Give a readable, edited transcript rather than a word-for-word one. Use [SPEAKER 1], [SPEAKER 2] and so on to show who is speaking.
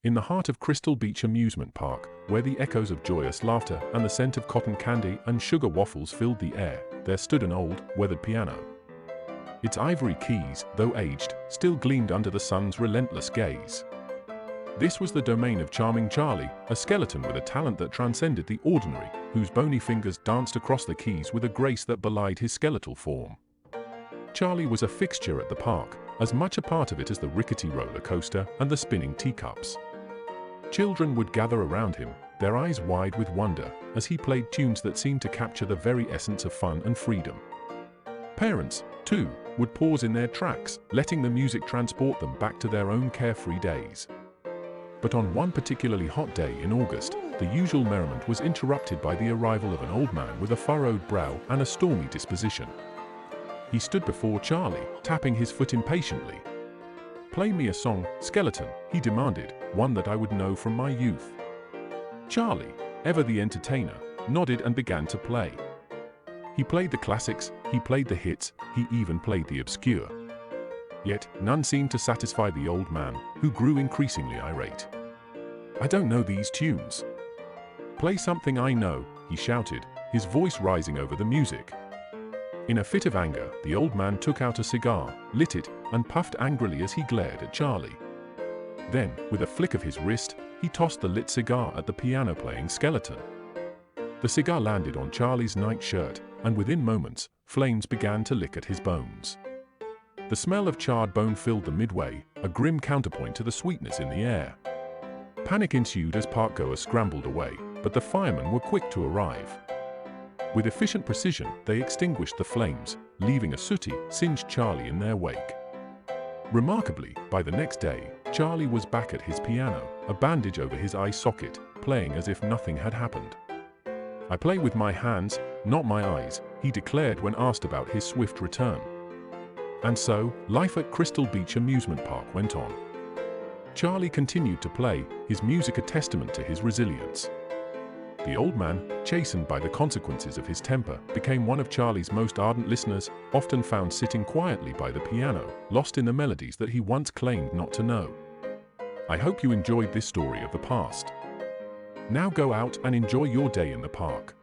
[SPEAKER 1] In the heart of Crystal Beach Amusement Park, where the echoes of joyous laughter and the scent of cotton candy and sugar waffles filled the air, there stood an old, weathered piano. Its ivory keys, though aged, still gleamed under the sun's relentless gaze. This was the domain of charming Charlie, a skeleton with a talent that transcended the ordinary, whose bony fingers danced across the keys with a grace that belied his skeletal form. Charlie was a fixture at the park, as much a part of it as the rickety roller coaster and the spinning teacups. Children would gather around him, their eyes wide with wonder, as he played tunes that seemed to capture the very essence of fun and freedom. Parents, too, would pause in their tracks, letting the music transport them back to their own carefree days. But on one particularly hot day in August, the usual merriment was interrupted by the arrival of an old man with a furrowed brow and a stormy disposition. He stood before Charlie, tapping his foot impatiently. "Play me a song, skeleton," he demanded, one that I would know from my youth. Charlie, ever the entertainer, nodded and began to play. He played the classics, he played the hits, he even played the obscure. Yet, none seemed to satisfy the old man, who grew increasingly irate. "I don't know these tunes." "Play something I know," he shouted, his voice rising over the music. In a fit of anger, the old man took out a cigar, lit it, and puffed angrily as he glared at Charlie. Then, with a flick of his wrist, he tossed the lit cigar at the piano-playing skeleton. The cigar landed on Charlie's nightshirt, and within moments, flames began to lick at his bones. The smell of charred bone filled the midway, a grim counterpoint to the sweetness in the air. Panic ensued as parkgoers scrambled away, but the firemen were quick to arrive. With efficient precision, they extinguished the flames, leaving a sooty, singed Charlie in their wake. Remarkably, by the next day, Charlie was back at his piano, a bandage over his eye socket, playing as if nothing had happened. "I play with my hands, not my eyes," he declared when asked about his swift return. And so, life at Crystal Beach Amusement Park went on. Charlie continued to play, his music a testament to his resilience. The old man, chastened by the consequences of his temper, became one of Charlie's most ardent listeners, often found sitting quietly by the piano, lost in the melodies that he once claimed not to know. I hope you enjoyed this story of the past. Now go out and enjoy your day in the park.